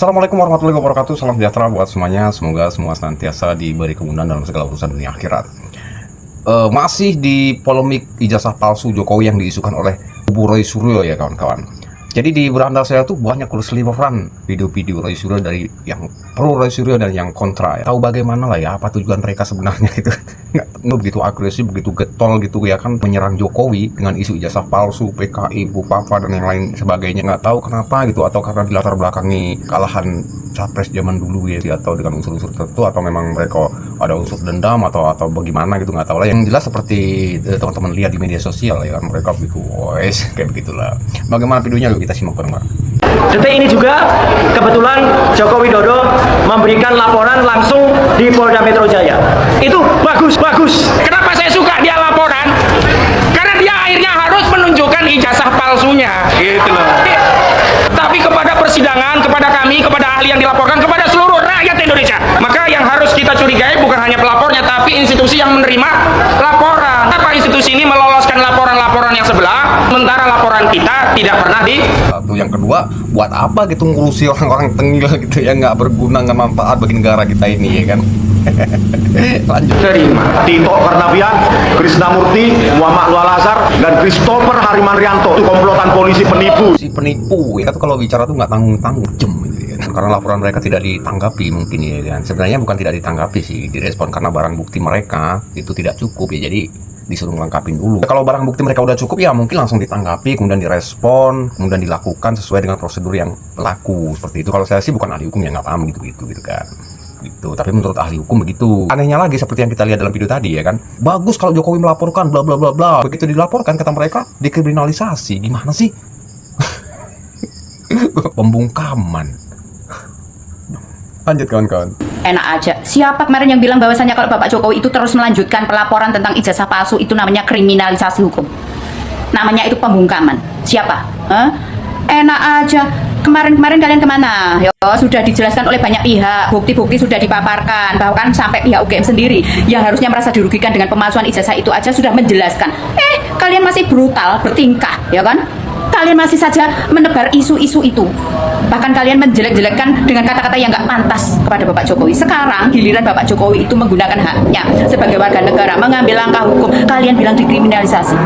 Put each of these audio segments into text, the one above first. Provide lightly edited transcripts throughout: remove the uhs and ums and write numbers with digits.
Assalamualaikum warahmatullahi wabarakatuh. Salam sejahtera buat semuanya. Semoga semua senantiasa diberi kemudahan dalam segala urusan dunia akhirat. Masih di polemik ijazah palsu Jokowi yang diisukan oleh kubu Roy Suryo ya kawan-kawan. Jadi di beranda saya tuh banyak seliweran video-video Roy Suryo dari yang pro Roy Suryo dan yang kontra ya. Tahu bagaimana lah ya apa tujuan mereka sebenarnya gitu. Nggak begitu agresif, begitu getol gitu ya kan menyerang Jokowi dengan isu ijazah palsu, PKI, Bupapa dan yang lain sebagainya. Nggak tahu kenapa gitu, atau karena di latar belakangi kalahan capres zaman dulu ya, atau dengan unsur-unsur tertentu, atau memang mereka ada unsur dendam atau bagaimana gitu, nggak tahu lah. Yang jelas seperti teman-teman lihat di media sosial ya kan, mereka begitu wes kayak begitulah. Bagaimana videonya, yuk kita simak bareng-bareng. Detik ini juga kebetulan Joko Widodo memberikan laporan langsung di Polda Metro Jaya. Itu bagus. Kenapa saya suka dia laporan? Karena dia akhirnya harus menunjukkan ijazah palsunya, gitu loh. Tapi kepada persidangan, kepada kami, kepada ahli yang dilaporkan, kepada seluruh rakyat Indonesia. Maka yang harus kita curigai bukan hanya pelapornya, tapi institusi yang menerima laporan. Apa institusi ini meloloskan laporan-laporan yang sebelah, sementara laporan kita tidak pernah di... Yang kedua, buat apa gitu ngurusi orang-orang tengil gitu ya, nggak berguna, nggak manfaat bagi negara kita ini ya kan. Lanjut. Terima Tito Karnavian, Krisnamurti, Muhammad Lual Azhar, dan Christopher Harimandrianto. Itu komplotan polisi penipu. Si penipu ya tuh kalau bicara tuh nggak tanggung-tanggung jem gitu ya. Karena laporan mereka tidak ditanggapi mungkin ya kan. Sebenarnya bukan tidak ditanggapi sih, direspon karena barang bukti mereka itu tidak cukup ya, jadi disuruh ngelengkapin dulu. Kalau barang bukti mereka udah cukup ya mungkin langsung ditanggapi, kemudian direspon, kemudian dilakukan sesuai dengan prosedur yang berlaku seperti itu. Kalau saya sih bukan ahli hukum ya nggak paham gitu kan. Gitu. Tapi menurut ahli hukum begitu. Anehnya lagi seperti yang kita lihat dalam video tadi ya kan. Bagus kalau Jokowi melaporkan bla bla bla bla. Begitu dilaporkan kata mereka dikriminalisasi. Gimana sih? Pembungkaman. Lanjut kawan-kawan. Enak aja. Siapa kemarin yang bilang bahwasannya kalau Bapak Jokowi itu terus melanjutkan pelaporan tentang ijazah palsu itu namanya kriminalisasi hukum? Namanya itu pembungkaman. Siapa? Enak aja. Kemarin kalian kemana? Yo, sudah dijelaskan oleh banyak pihak, bukti-bukti sudah dipaparkan, bahkan sampai pihak UGM sendiri yang harusnya merasa dirugikan dengan pemalsuan ijazah itu aja sudah menjelaskan. Kalian masih brutal bertingkah, ya kan? Kalian masih saja menebar isu-isu itu. Bahkan kalian menjelek-jelekkan dengan kata-kata yang nggak pantas kepada Bapak Jokowi. Sekarang giliran Bapak Jokowi itu menggunakan haknya sebagai warga negara, mengambil langkah hukum, kalian bilang dikriminalisasi.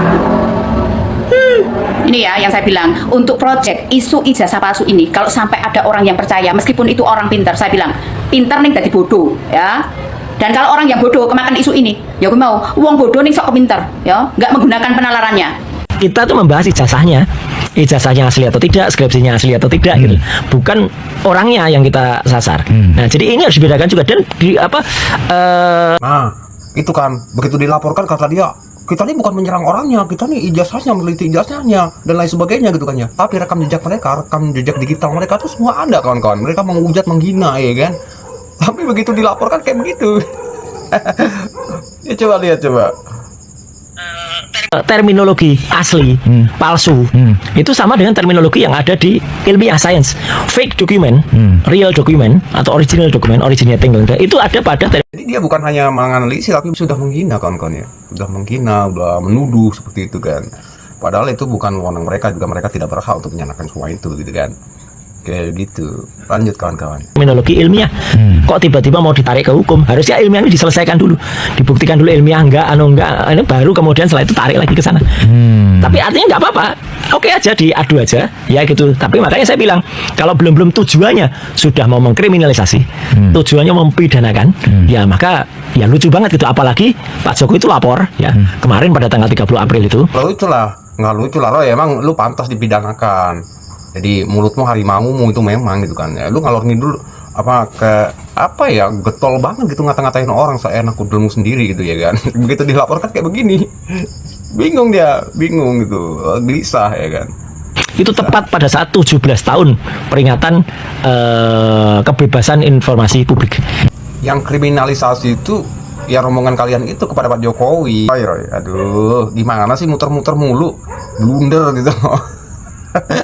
Ini ya yang saya bilang, untuk proyek isu ijazah palsu ini, kalau sampai ada orang yang percaya, meskipun itu orang pintar, saya bilang, pintar nih jadi bodoh, ya. Dan kalau orang yang bodoh kemakan isu ini, ya gue mau, uang bodoh nih sok pintar, ya, nggak menggunakan penalarannya. Kita tuh membahas ijazahnya asli atau tidak, skripsinya asli atau tidak gitu. Bukan orangnya yang kita sasar. Nah, jadi ini harus dibedakan juga dan Nah, itu kan begitu dilaporkan kata dia, kita ini bukan menyerang orangnya, kita nih ijazahnya, meneliti ijazahnya dan lain sebagainya gitu kan ya. Tapi rekam jejak mereka, rekam jejak digital mereka tuh semua ada kawan-kawan. Mereka menghujat, menghina ya kan. Tapi begitu dilaporkan kayak begitu. Ya coba lihat coba. terminologi asli palsu itu sama dengan terminologi yang ada di ilmiah sains. Fake document, real document atau original document, originating itu ada pada Jadi dia bukan hanya menganalisis tapi sudah menghina kawan-kawan ya. Sudah menghina, sudah menuduh seperti itu kan. Padahal itu bukan wewenang mereka, juga mereka tidak berhak untuk menyatakan semua itu gitu kan. Kayak gitu. Lanjut kawan-kawan. terminologi ilmiah. Kok tiba-tiba mau ditarik ke hukum? Harusnya ilmiah ini diselesaikan dulu, dibuktikan dulu ilmiah enggak, ini baru kemudian setelah itu tarik lagi ke sana. Tapi artinya nggak apa-apa, oke aja, diadu aja ya gitu. Tapi makanya saya bilang, kalau belum tujuannya sudah mau mengkriminalisasi, tujuannya mempidanakan, ya maka ya lucu banget gitu. Apalagi Pak Jokowi itu lapor ya kemarin pada tanggal 30 April itu. Lucu lah, nggak lucu lah Roy, emang lu pantas dipidanakan. Jadi mulutmu harimaumu itu memang gitu kan ya. Lu ngalor ngidul apa ya, getol banget gitu ngata-ngatain orang seenak kudelmu sendiri gitu ya kan. Begitu dilaporkan kayak begini, bingung gitu, gelisah ya kan. Itu tepat pada saat 17 tahun peringatan kebebasan informasi publik. Yang kriminalisasi itu ya rombongan kalian itu kepada Pak Jokowi. Roy, aduh, gimana sih muter-muter mulu, blunder gitu.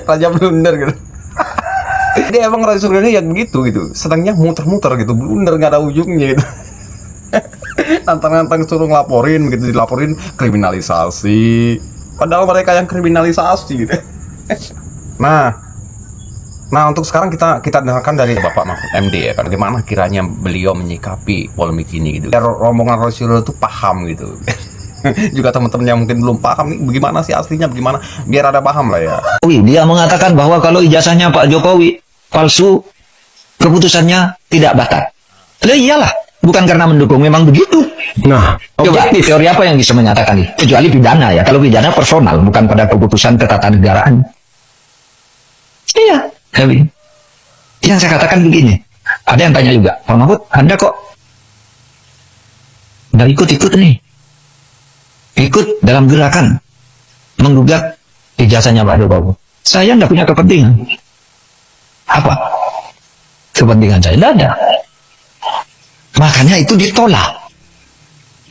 Raja blunder gitu. Dia emang Roy Suryo ini yang begitu gitu, senangnya muter-muter gitu, blunder nggak ada ujungnya gitu. Nantang-nantang suruh ngelaporin, begitu dilaporin kriminalisasi, padahal mereka yang kriminalisasi gitu. Nah, Nah, untuk sekarang kita dengarkan dari Bapak Mahfud MD ya, bagaimana kiranya beliau menyikapi polemik ini gitu. Biar rombongan Rosyul itu paham gitu. Juga teman-teman yang mungkin belum paham nih bagaimana sih aslinya, bagaimana biar ada paham lah ya. Dia mengatakan bahwa kalau ijazahnya Pak Jokowi palsu, keputusannya tidak batal. Lah iyalah, bukan karena mendukung, memang begitu. Nah, Coba teori apa yang bisa menyatakan ini? Kecuali pidana ya. Kalau pidana personal, bukan pada keputusan ketatanegaraan. Iya, tapi yang saya katakan begini. Ada yang tanya juga, Pak Mahfud, Anda kok nggak ikut-ikut nih? Ikut dalam gerakan menggugat ijazahnya Pak Jokowi. Saya nggak punya kepentingan. Apa? Kepentingan saya tidak ada. Makanya itu ditolak.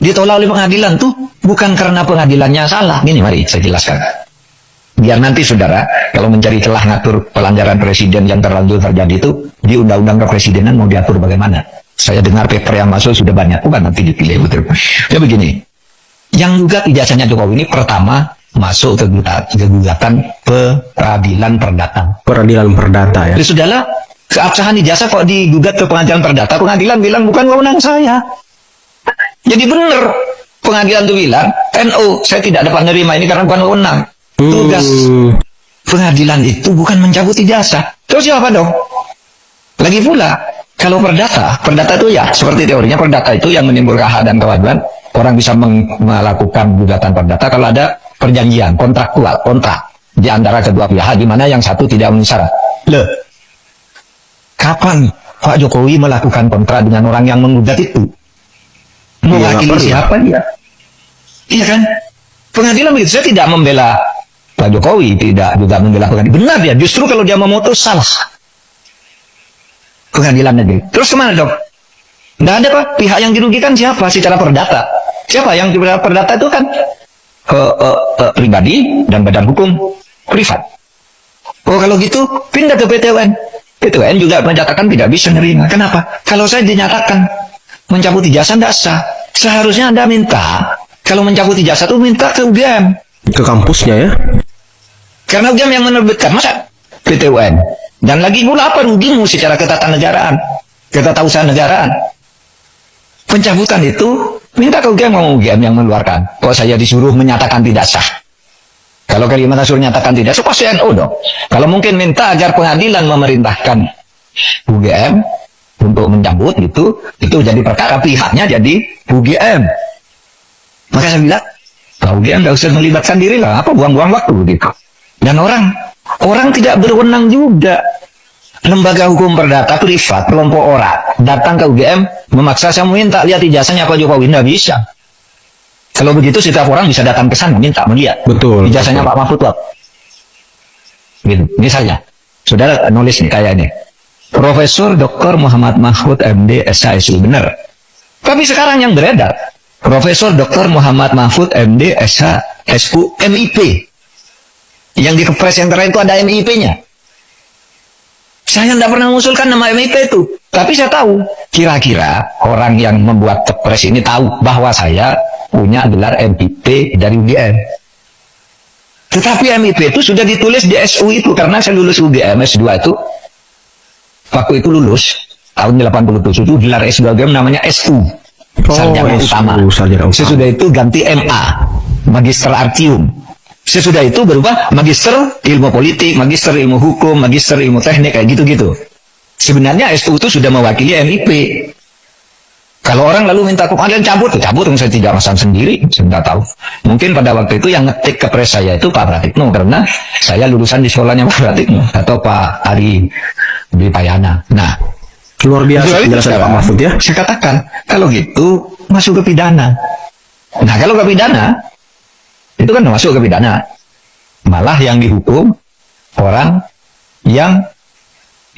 Ditolak oleh pengadilan tuh bukan karena pengadilannya salah. Gini, mari saya jelaskan. Biar nanti saudara, kalau mencari celah ngatur pelanggaran presiden yang terlanjur terjadi itu, di undang-undang kepresidenan mau diatur bagaimana? Saya dengar paper yang masuk sudah banyak, bukan nanti dipilih betul. Ya begini, yang gugat ijazahnya Jokowi ini pertama masuk ke gugatan peradilan perdata. peradilan perdata ya. Jadi sudahlah, keabsahan ijazah kok digugat ke pengadilan perdata, pengadilan bilang bukan wewenang saya. Jadi benar, pengadilan itu bilang, NU, saya tidak dapat menerima ini karena bukan wewenang. Tugas pengadilan itu bukan mencabut ijazah. Terus siapa dong? Lagi pula, kalau perdata itu ya, seperti teorinya perdata itu yang menimbulkan hak dan kewajiban. Orang bisa melakukan gugatan perdata kalau ada perjanjian, kontrak di antara kedua pihak, di mana yang satu tidak memenuhi syarat. Loh, kapan Pak Jokowi melakukan kontrak dengan orang yang menggugat itu? Mewakili siapa dia? Iya kan? Pengadilan begitu. Saya tidak membela Pak Jokowi, tidak juga membela pengadilan. Benar dia, justru kalau dia memutus salah. Pengadilan negeri. Terus kemana dong? Tidak ada Pak. Pihak yang dirugikan siapa secara perdata? Siapa yang perdata itu kan pribadi dan badan hukum privat. Oh kalau gitu pindah ke PT UN. PT UN juga menyatakan tidak bisa menerima. Kenapa? Kalau saya dinyatakan mencabut ijazah tidak sah. Seharusnya Anda minta, kalau mencabut ijazah itu minta ke UGM. Ke kampusnya ya. Karena UGM yang menerbitkan, masa PT UN. Dan lagi pula apa rugimu secara ketatanegaraan, ketatausahaan negaraan. Pencabutan itu minta ke UGM, mau UGM yang mengeluarkan. Kok saya disuruh menyatakan tidak sah? Kalau kalimat disuruh menyatakan tidak sah, pasti NU dong. Kalau mungkin minta agar pengadilan memerintahkan UGM untuk mencabut itu jadi perkara pihaknya jadi UGM. Maka saya bilang, Pak UGM nggak usah melibatkan diri lah, apa buang-buang waktu gitu. Dan orang tidak berwenang juga. Lembaga hukum perdata privat, kelompok orang datang ke UGM memaksa saya minta lihat ijazahnya Pak Jokowi, nggak bisa. Kalau begitu setiap orang bisa datang ke sana minta melihat ijazahnya Pak Mahfud. Gitu. Misalnya, saudara nulis nih kayak ini. Profesor Dr. Muhammad Mahfud MD SHSU, benar. Tapi sekarang yang beredar Profesor Dr. Muhammad Mahfud MD SHSU MIP. Yang di kepres yang terakhir itu ada MIP-nya. Saya tidak pernah mengusulkan nama MIP itu. Tapi saya tahu, kira-kira orang yang membuat kepres ini tahu bahwa saya punya gelar MIP dari UGM. Tetapi MIP itu sudah ditulis di SU itu. Karena saya lulus UGM S2 itu. Waktu itu lulus, tahun 87 itu gelar S2 UGM namanya SU. Sarjana utama. Sesudah itu ganti MA, Magister Artium. Sesudah itu berubah Magister Ilmu Politik, Magister Ilmu Hukum, Magister Ilmu Teknik, kayak gitu-gitu. Sebenarnya SU itu sudah mewakili MIP. Kalau orang lalu minta kalian cabut, saya tidak masang sendiri, saya tidak tahu. Mungkin pada waktu itu yang ngetik kepres saya itu Pak Pratikno, karena saya lulusan di sekolahnya Pak Pratikno, atau Pak Ari Dwi Payana. Nah, luar biasa penjelasan Pak Mahfud ya. Saya katakan, kalau gitu masuk ke pidana. Nah, kalau ke pidana, itu kan masuk ke pidana. Malah yang dihukum orang yang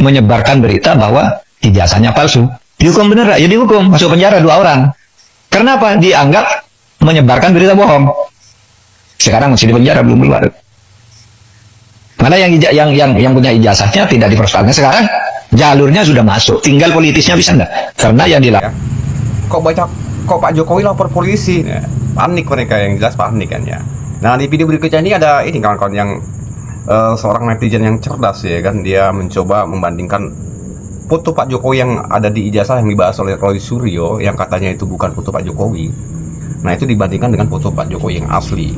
menyebarkan berita bahwa ijazahnya palsu. Dihukum bener, ya dihukum, masuk penjara 2 orang. Karena apa? Dianggap menyebarkan berita bohong. Sekarang masih di penjara, belum keluar. Malah yang punya ijazahnya tidak dipersoalkan. Sekarang jalurnya sudah masuk, tinggal politisnya bisa enggak? Karena yang dilakukan. Kok Pak Jokowi lapor polisi? Panik mereka, yang jelas panik kan ya. Nah, di video berikutnya ini ada ini kawan-kawan yang seorang netizen yang cerdas ya kan, dia mencoba membandingkan foto Pak Jokowi yang ada di ijazah yang dibahas oleh Roy Suryo yang katanya itu bukan foto Pak Jokowi. Nah itu dibandingkan dengan foto Pak Jokowi yang asli.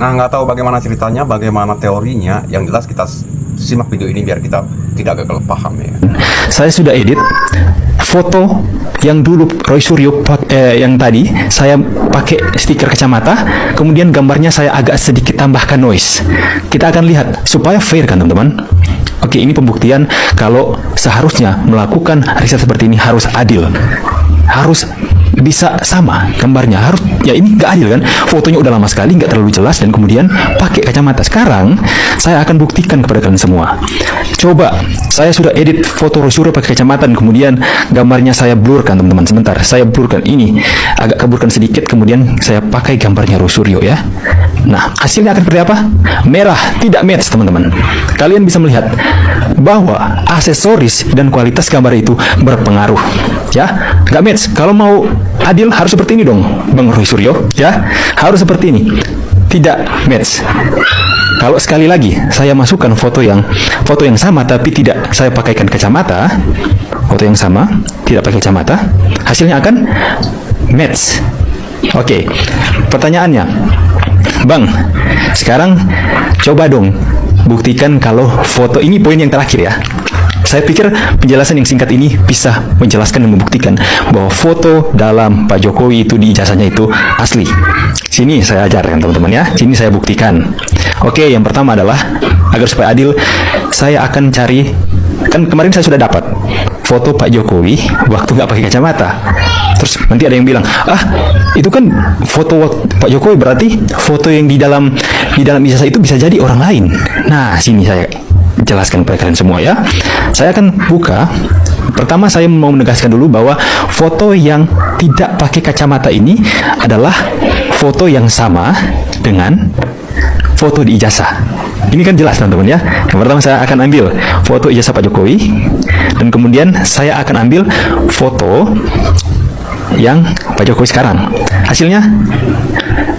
Nah nggak tahu bagaimana ceritanya, bagaimana teorinya. Yang jelas kita simak video ini biar kita tidak gagal paham ya. Saya sudah edit foto yang dulu Roy Suryo yang tadi saya pakai stiker kacamata, kemudian gambarnya saya agak sedikit tambahkan noise. Kita akan lihat supaya fair kan teman-teman. Oke, ini pembuktian kalau seharusnya melakukan riset seperti ini harus adil, harus bisa sama gambarnya, harus ya ini nggak adil kan, fotonya udah lama sekali nggak terlalu jelas dan kemudian pakai kacamata. Sekarang saya akan buktikan kepada kalian semua. Coba saya sudah edit foto Roy Suryo pakai kacamata dan kemudian gambarnya saya blurkan teman-teman. Sebentar, saya blurkan ini, agak keburkan sedikit, kemudian saya pakai gambarnya Roy Suryo ya. Nah, hasilnya akan seperti apa? Merah, tidak match teman-teman. Kalian bisa melihat bahwa aksesoris dan kualitas gambar itu berpengaruh ya, nggak match. Kalau mau adil harus seperti ini dong Bang Roy Suryo ya, harus seperti ini, tidak match. Kalau sekali lagi saya masukkan foto yang sama tapi tidak saya pakaikan kacamata, foto yang sama tidak pakai kacamata, hasilnya akan match. Oke, pertanyaannya, Bang, sekarang coba dong buktikan kalau foto ini, poin yang terakhir ya. Saya pikir penjelasan yang singkat ini bisa menjelaskan dan membuktikan bahwa foto dalam Pak Jokowi itu di ijazahnya itu asli. Sini saya ajarkan teman-teman ya, sini saya buktikan. Oke, yang pertama adalah agar supaya adil, saya akan cari, kan kemarin saya sudah dapat foto Pak Jokowi waktu nggak pakai kacamata. Terus nanti ada yang bilang, itu kan foto Pak Jokowi, berarti foto yang di dalam ijazah itu bisa jadi orang lain. Nah, sini saya jelaskan kepada kalian semua ya. Saya akan buka. Pertama saya mau menegaskan dulu bahwa foto yang tidak pakai kacamata ini adalah foto yang sama dengan foto di ijazah. Ini kan jelas teman-teman ya. Yang pertama saya akan ambil foto ijazah Pak Jokowi dan kemudian saya akan ambil foto yang Pak Jokowi sekarang. Hasilnya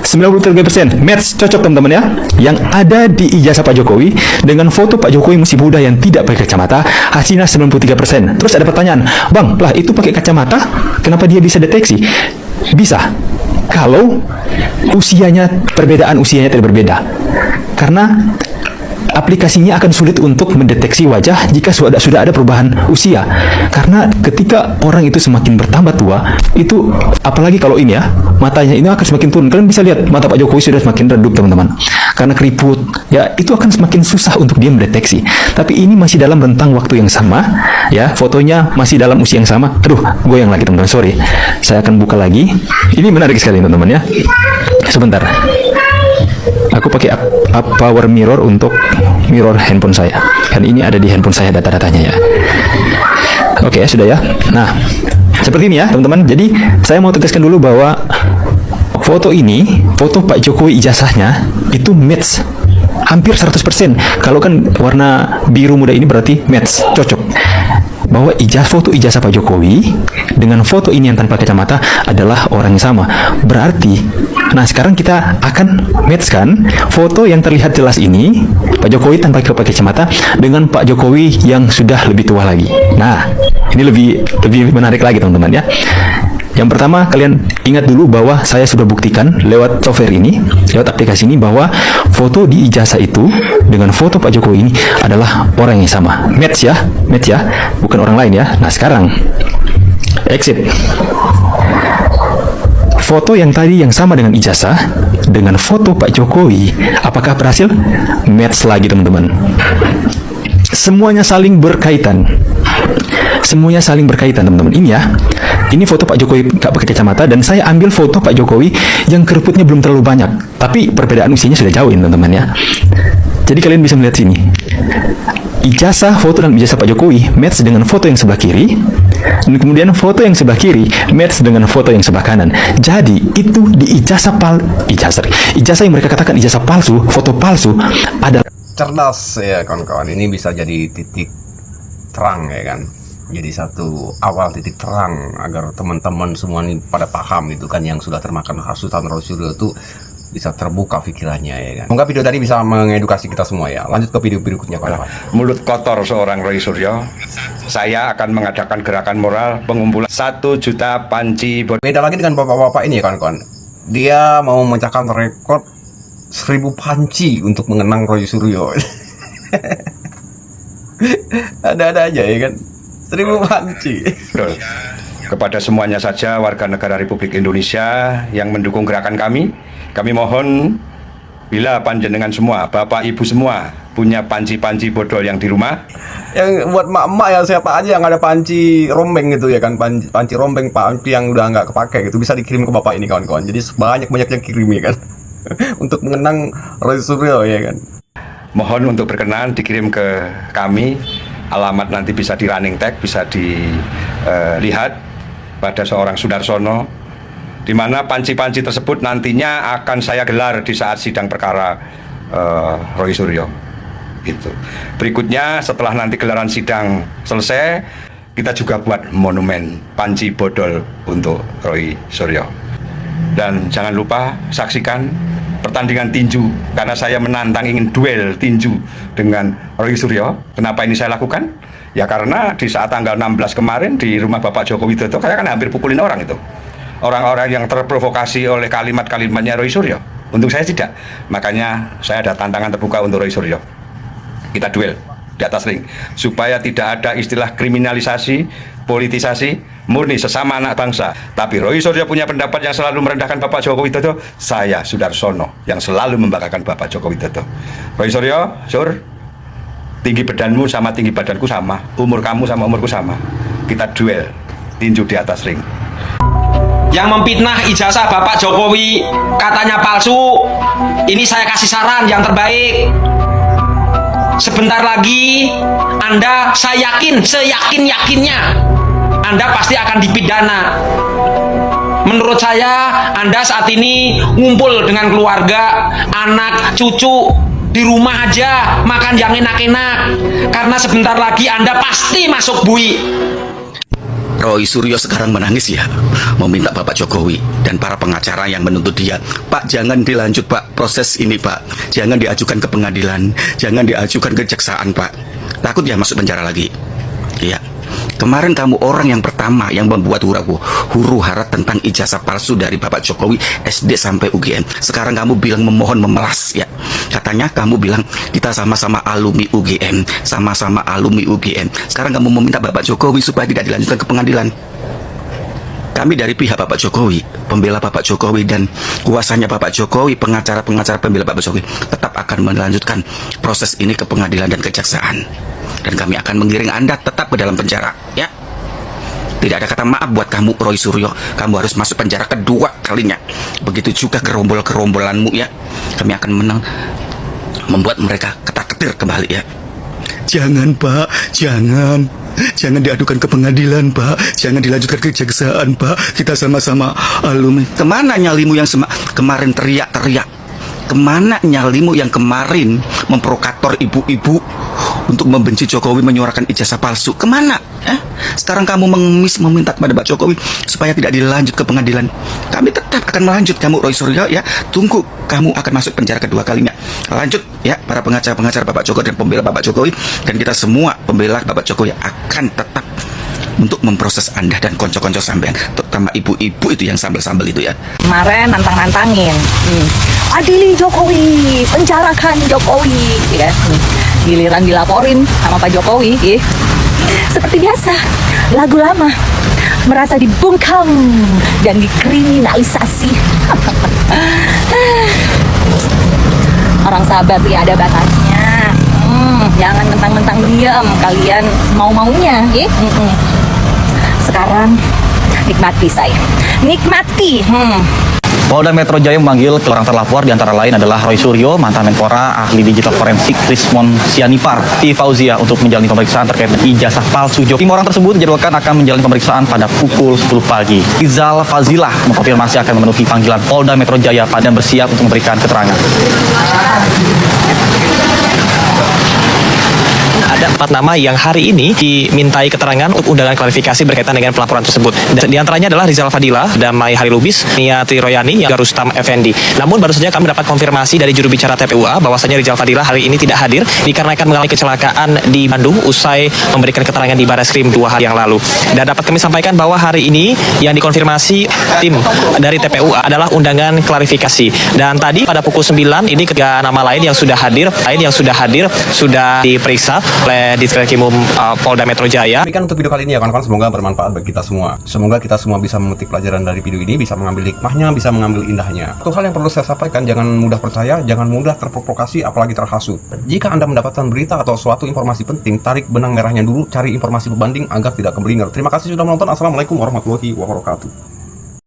93% match, cocok teman-teman ya. Yang ada di ijazah Pak Jokowi dengan foto Pak Jokowi masih muda yang tidak pakai kacamata, hasilnya 93%. Terus ada pertanyaan, Bang, lah itu pakai kacamata, kenapa dia bisa deteksi? Bisa, kalau perbedaan usianya tidak berbeda. Karena aplikasinya akan sulit untuk mendeteksi wajah jika sudah ada perubahan usia. Karena ketika orang itu semakin bertambah tua, itu apalagi kalau ini ya, matanya ini akan semakin turun. Kalian bisa lihat mata Pak Jokowi sudah semakin redup teman-teman. Karena keriput, ya itu akan semakin susah untuk dia mendeteksi. Tapi ini masih dalam rentang waktu yang sama, ya fotonya masih dalam usia yang sama. Aduh, goyang lagi teman-teman, sorry. Saya akan buka lagi. Ini menarik sekali teman-teman ya. Sebentar. Aku pakai power mirror untuk mirror handphone saya. Dan ini ada di handphone saya data-datanya ya. Oke, sudah ya. Nah, seperti ini ya teman-teman. Jadi saya mau tegaskan dulu bahwa foto ini, foto Pak Jokowi ijazahnya itu match hampir 100%. Kalau kan warna biru muda ini berarti match, cocok. Bahwa foto ijazah Pak Jokowi dengan foto ini yang tanpa kacamata adalah orang yang sama. Berarti, nah sekarang kita akan matchkan foto yang terlihat jelas ini, Pak Jokowi tanpa pakai kacamata, dengan Pak Jokowi yang sudah lebih tua lagi. Nah, ini lebih menarik lagi teman-teman ya. Yang pertama, kalian ingat dulu bahwa saya sudah buktikan lewat software ini, lewat aplikasi ini, bahwa foto di ijazah itu dengan foto Pak Jokowi ini adalah orang yang sama. Match ya, bukan orang lain ya. Nah sekarang, exit. Foto yang tadi yang sama dengan ijazah, dengan foto Pak Jokowi, apakah berhasil? Match lagi teman-teman. Semuanya saling berkaitan. Semuanya saling berkaitan teman-teman. Ini ya. Ini foto Pak Jokowi nggak pakai kacamata dan saya ambil foto Pak Jokowi yang keriputnya belum terlalu banyak, tapi perbedaan usianya sudah jauh teman-teman ya. Jadi kalian bisa melihat sini. Ijazah foto dan ijazah Pak Jokowi match dengan foto yang sebelah kiri, dan kemudian foto yang sebelah kiri match dengan foto yang sebelah kanan. Jadi itu di ijazah yang mereka katakan ijazah palsu, foto palsu adalah Cerdas ya kawan-kawan. Ini bisa jadi titik terang ya kan. Jadi satu awal titik terang agar teman-teman semua ini pada paham gitu kan, yang sudah termakan hasutan Roy Suryo itu bisa terbuka pikirannya ya kan. Semoga video tadi bisa mengedukasi kita semua ya. Lanjut ke video berikutnya kawan-kawan. Mulut kotor seorang Roy Suryo, saya akan mengadakan gerakan moral pengumpulan 1 juta panci botol. Beda lagi dengan bapak-bapak ini ya kawan-kawan. Dia mau memecahkan rekor 1000 panci untuk mengenang Roy Suryo. Ada-ada aja ya kan. 1000 panci. Kepada semuanya saja warga negara Republik Indonesia yang mendukung gerakan kami mohon bila panjenengan semua, bapak ibu semua punya panci-panci bodol yang di rumah, Yang buat mak-mak ya, siapa aja yang ada panci rombeng gitu ya kan, panci rombeng, panci yang udah nggak kepake gitu, bisa dikirim ke bapak ini kawan-kawan. Jadi banyak yang kirim ya kan. Untuk mengenang Roy Suryo ya kan. mohon untuk berkenan dikirim ke kami. Alamat nanti bisa di running tag, bisa dilihat pada seorang Sudarsono, di mana panci-panci tersebut nantinya akan saya gelar di saat sidang perkara Roy Suryo. Itu. Berikutnya setelah nanti gelaran sidang selesai, kita juga buat monumen panci bodol untuk Roy Suryo. Dan jangan lupa saksikan pertandingan tinju, karena saya menantang ingin duel tinju dengan Roy Suryo. Kenapa ini saya lakukan? Ya karena di saat tanggal 16 kemarin di rumah Bapak Joko Widodo, saya kan hampir pukulin orang itu. Orang-orang yang terprovokasi oleh kalimat-kalimatnya Roy Suryo. Untuk saya tidak. Makanya saya ada tantangan terbuka untuk Roy Suryo. Kita duel di atas ring supaya tidak ada istilah kriminalisasi, politisasi, murni sesama anak bangsa. Tapi Roy Suryo punya pendapat yang selalu merendahkan Bapak Joko Widodo, saya Sudarsono yang selalu membanggakan Bapak Joko Widodo. Roy Suryo, Sur, tinggi badanmu sama tinggi badanku sama, umur kamu sama umurku sama. Kita duel tinju di atas ring. Yang memfitnah ijazah Bapak Jokowi katanya palsu, ini saya kasih saran yang terbaik. Sebentar lagi Anda, saya yakin, seyakin-yakinnya Anda pasti akan dipidana. Menurut saya Anda saat ini ngumpul dengan keluarga, anak, cucu di rumah aja, makan yang enak-enak, karena sebentar lagi Anda pasti masuk bui. Roy Suryo sekarang menangis ya, meminta Bapak Jokowi dan para pengacara yang menuntut dia, Pak jangan dilanjut Pak proses ini Pak, jangan diajukan ke pengadilan, jangan diajukan ke kejaksaan Pak, takut dia masuk penjara lagi. Iya, kemarin kamu orang yang pertama yang membuat huru hara tentang ijazah palsu dari Bapak Jokowi SD sampai UGM. Sekarang kamu bilang memohon memelas ya. Katanya kamu bilang kita sama-sama alumni UGM, sama-sama alumni UGM. Sekarang kamu meminta Bapak Jokowi supaya tidak dilanjutkan ke pengadilan. Kami dari pihak Bapak Jokowi, pembela Bapak Jokowi dan kuasanya Bapak Jokowi, pengacara-pengacara pembela Bapak Jokowi tetap akan melanjutkan proses ini ke pengadilan dan kejaksaan. Dan kami akan mengiring Anda tetap ke dalam penjara, ya. Tidak ada kata maaf buat kamu Roy Suryo. Kamu harus masuk penjara kedua kalinya. Begitu juga kerombol-kerombolanmu ya. Kami akan membuat mereka ketar-ketir kembali ya. Jangan Pak, jangan diadukan ke pengadilan Pak, jangan dilanjutkan ke kejaksaan Pak, kita sama-sama alumni. Kemana nyalimu yang kemarin teriak-teriak? Kemana nyalimu yang kemarin memprovokator ibu-ibu untuk membenci Jokowi, menyuarakan ijazah palsu? Kemana? Sekarang kamu mengemis meminta kepada Pak Jokowi supaya tidak dilanjut ke pengadilan. Kami tetap akan melanjut kamu Roy Suryo ya. Tunggu kamu akan masuk penjara kedua kalinya. Lanjut ya, para pengacara-pengacara Bapak Jokowi dan pembela Bapak Jokowi, dan kita semua pembela Bapak Jokowi akan tetap untuk memproses Anda dan konco-konco sampean, terutama ibu-ibu itu yang sambel-sambel itu ya. Kemarin nantang-nantangin, adili Jokowi, penjarakan Jokowi, ya. Giliran dilaporin sama Pak Jokowi, ya. Seperti biasa, lagu lama merasa dibungkam dan dikriminalisasi. Orang sabar ya ada batasnya. Jangan mentang-mentang diam, kalian mau-maunya, ya. Sekarang nikmati saya, nikmati. Polda Metro Jaya memanggil orang terlapor, diantara lain adalah Roy Suryo, mantan Menpora, ahli digital forensik Rismon Sianipar, Ti Fauzia untuk menjalani pemeriksaan terkait ijazah palsu Jokowi. 5 orang tersebut dijadwalkan akan menjalani pemeriksaan pada pukul 10 pagi. Rizal Fazilah mengkonfirmasi akan memenuhi panggilan Polda Metro Jaya dan bersiap untuk memberikan keterangan. ada 4 nama yang hari ini dimintai keterangan untuk undangan klarifikasi berkaitan dengan pelaporan tersebut. Dan di antaranya adalah Rizal Fadila, Damai Hari Lubis, Nia Triroyani, yang Rustam Effendi. Namun baru saja kami mendapat konfirmasi dari juru bicara TPUA bahwasanya Rizal Fadila hari ini tidak hadir dikarenakan mengalami kecelakaan di Bandung usai memberikan keterangan di Barreskrim 2 hari yang lalu. Dan dapat kami sampaikan bahwa hari ini yang dikonfirmasi tim dari TPUA adalah undangan klarifikasi. Dan tadi pada pukul 9 ini ketiga nama lain yang sudah hadir sudah diperiksa oleh Ditreskrimum Polda Metro Jaya. Demikian untuk video kali ini ya kawan-kawan, semoga bermanfaat bagi kita semua. Semoga kita semua bisa memetik pelajaran dari video ini, bisa mengambil hikmahnya, bisa mengambil indahnya. Satu hal yang perlu saya sampaikan, jangan mudah percaya, jangan mudah terprovokasi, apalagi terhasut. Jika Anda mendapatkan berita atau suatu informasi penting, tarik benang merahnya dulu, cari informasi pembanding agar tidak kebalinger. Terima kasih sudah menonton. Assalamualaikum warahmatullahi wabarakatuh.